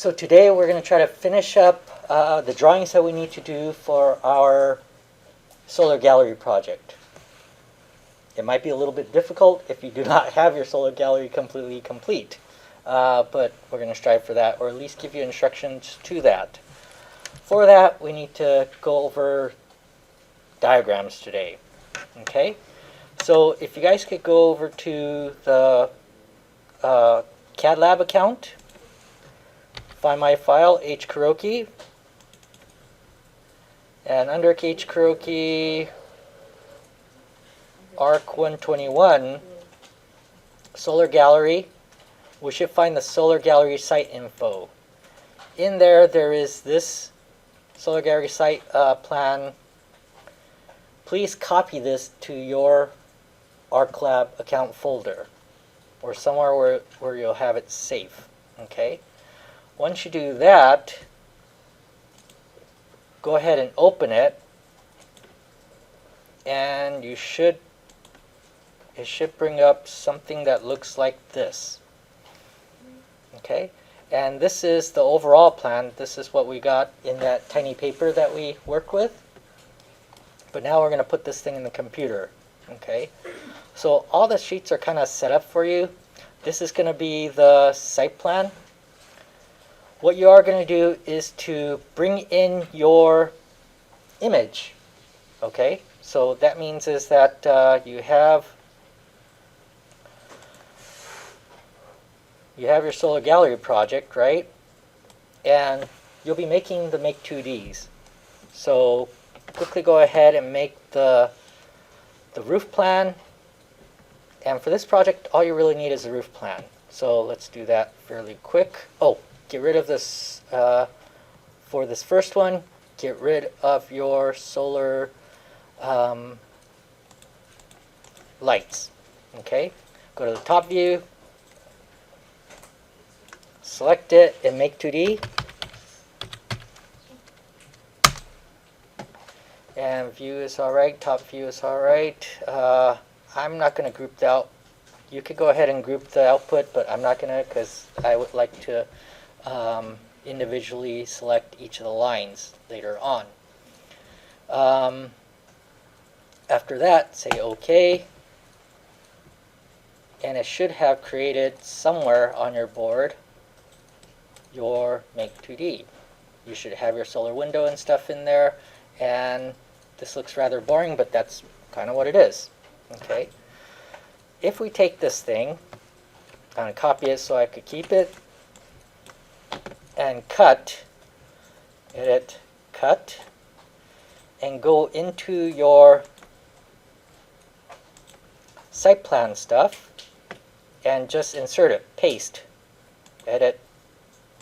So today we're going to try to finish up the drawings that we need to do for our solar gallery project. It might be a little bit difficult if you do not have your solar gallery completely complete, but we're going to strive for that, or at least give you instructions to that. For that, we need to go over diagrams today. Okay, so if you guys could go over to the CAD Lab account, find my file, hkuroki, and under hkuroki, ARC121, Solar Gallery, we should find the Solar Gallery site info. In there, there is this Solar Gallery site plan. Please copy this to your ArcLab account folder, or somewhere where you'll have it safe. Okay. Once you do that, go ahead and open it, and it should bring up something that looks like this. Okay, and this is the overall plan. This is what we got in that tiny paper that we worked with. But now we're going to put this thing in the computer. Okay, so all the sheets are kind of set up for you. This is going to be the site plan. What you are going to do is to bring in your image. Okay, so that means is that you have your solar gallery project, right? And you'll be making the Make 2Ds. So quickly go ahead and make the roof plan. And for this project, all you really need is a roof plan. So let's do that fairly quick. Oh, get rid of this, for this first one, get rid of your solar lights. Okay, go to the top view, select it, and make 2D. And view is alright, top view is alright. I'm not going to group the out. You could go ahead and group the output, but I'm not going to, because I would like to individually select each of the lines later on. After that, say OK, and it should have created somewhere on your board your Make 2D. You should have your solar window and stuff in there, and this looks rather boring, but that's kind of what it is. Okay, if we take this thing, I'm going to copy it so I could keep it, and cut, edit, cut, and go into your site plan stuff and just insert it, paste, edit,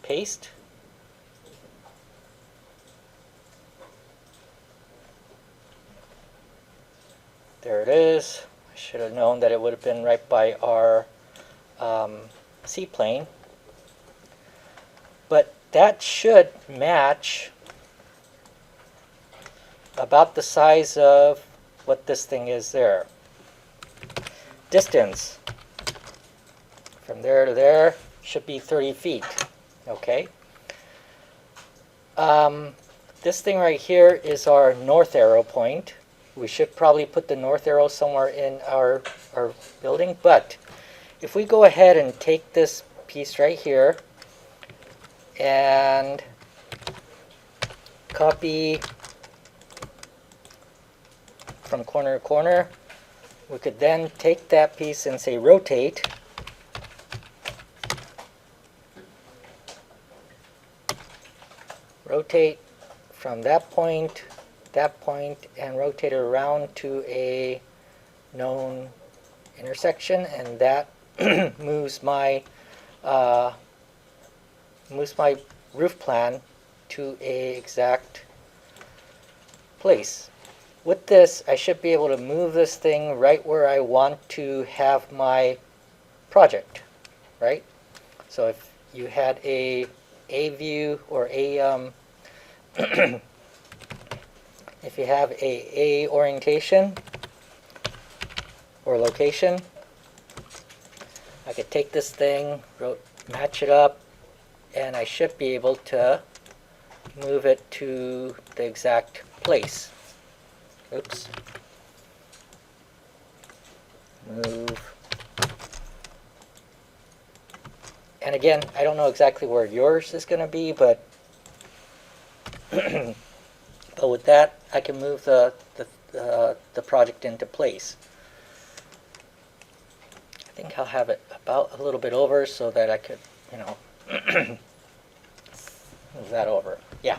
paste. There it is. I should have known that it would have been right by our C-plane. But that should match about the size of what this thing is there. Distance from there to there should be 30 feet. Okay. This thing right here is our north arrow point. We should probably put the north arrow somewhere in our building, but if we go ahead and take this piece right here and copy from corner to corner, we could then take that piece and say rotate, rotate from that point, and rotate it around to a known intersection, and that moves my roof plan to a exact place. With this, I should be able to move this thing right where I want to have my project, right? So if you had a view or a if you have a orientation or location, I could take this thing, match it up, and I should be able to move it to the exact place. Oops. Move. And again, I don't know exactly where yours is going to be, but but with that, I can move the project into place. I think I'll have it about a little bit over so that I could, move that over. Yeah.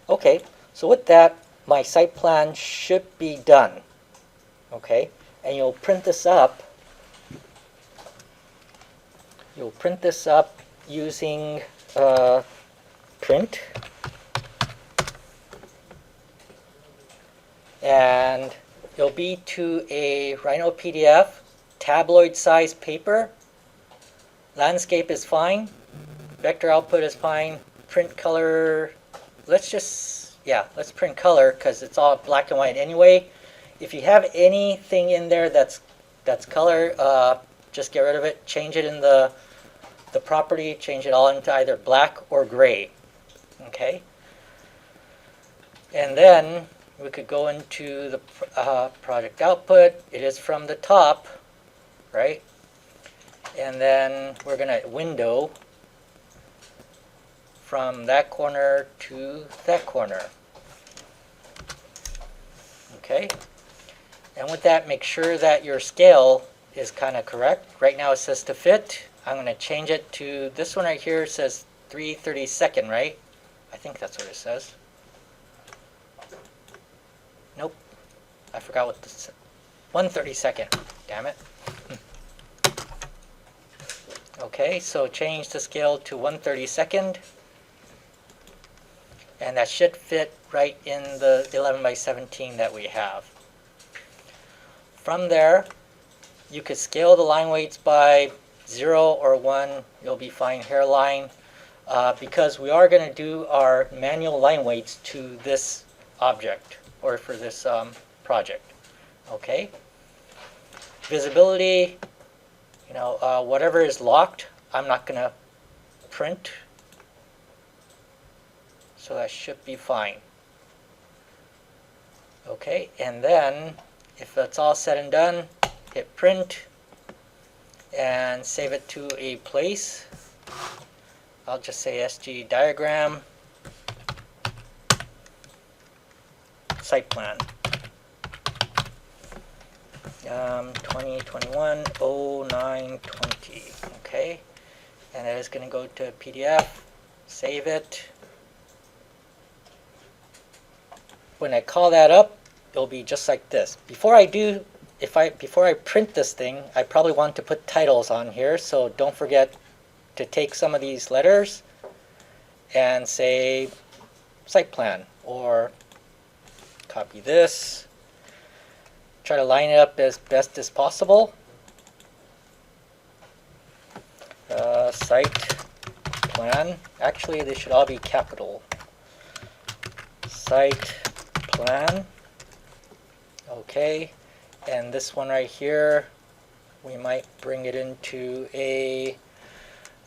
Okay, so with that, my site plan should be done. Okay, and you'll print this up. You'll print this up using print. And it'll be to a Rhino PDF, tabloid size paper. Landscape is fine. Vector output is fine. Print color, let's print color because it's all black and white anyway. If you have anything in there that's color, just get rid of it. Change it in the property. Change it all into either black or gray. Okay. And then we could go into the project output. It is from the top, right? And then we're going to window from that corner to that corner. Okay? And with that, make sure that your scale is kind of correct. Right now it says to fit. I'm going to change it to, this one right here says 3/32, right? I think that's what it says. Nope. I forgot what this is. 1/32. Damn it. Okay, so change the scale to 1/32. And that should fit right in the 11/17 that we have. From there, you could scale the line weights by 0 or 1. You'll be fine. Hairline. Because we are going to do our manual line weights to this object, or for this project. Okay. Visibility, whatever is locked, I'm not going to print. So that should be fine. Okay, and then if that's all said and done, hit print and save it to a place. I'll just say SG diagram. Site plan 2021-09-20. Okay, and it is going to go to PDF. Save it. When I call that up, it'll be just like this. Before I print this thing, I probably want to put titles on here. So don't forget to take some of these letters and say site plan, or copy this. Try to line it up as best as possible. Site plan. Actually, they should all be capital. Site plan. Okay. And this one right here, we might bring it into a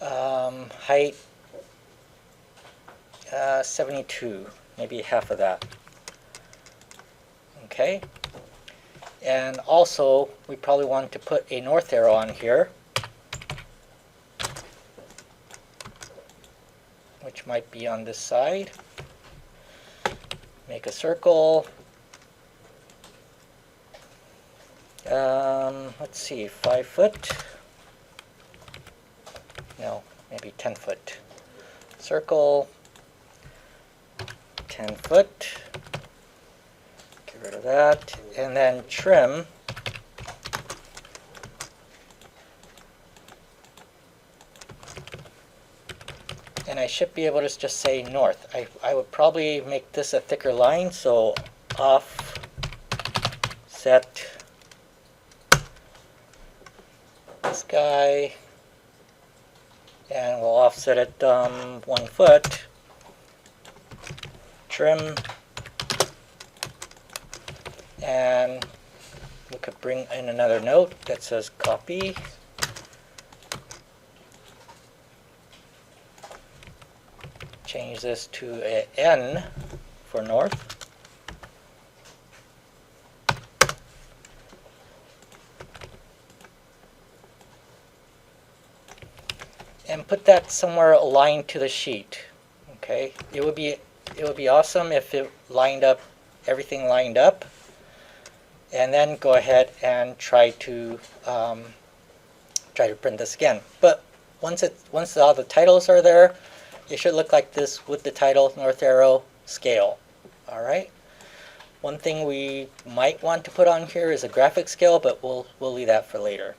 height 72, maybe half of that. Okay. And also, we probably want to put a north arrow on here, which might be on this side. Make a circle. Let's see, 5 foot. No, maybe 10 foot. Circle. 10 foot. Get rid of that. And then trim. And I should be able to just say north. I would probably make this a thicker line, so offset this guy, and we'll offset it 1 foot. Trim, and we could bring in another note that says copy. change this to a N for north. And put that somewhere aligned to the sheet. Okay, it would be awesome if it lined up, everything lined up, and then go ahead and try to print this again. But once all the titles are there, it should look like this with the title, north arrow, scale. All right. One thing we might want to put on here is a graphic scale, but we'll leave that for later.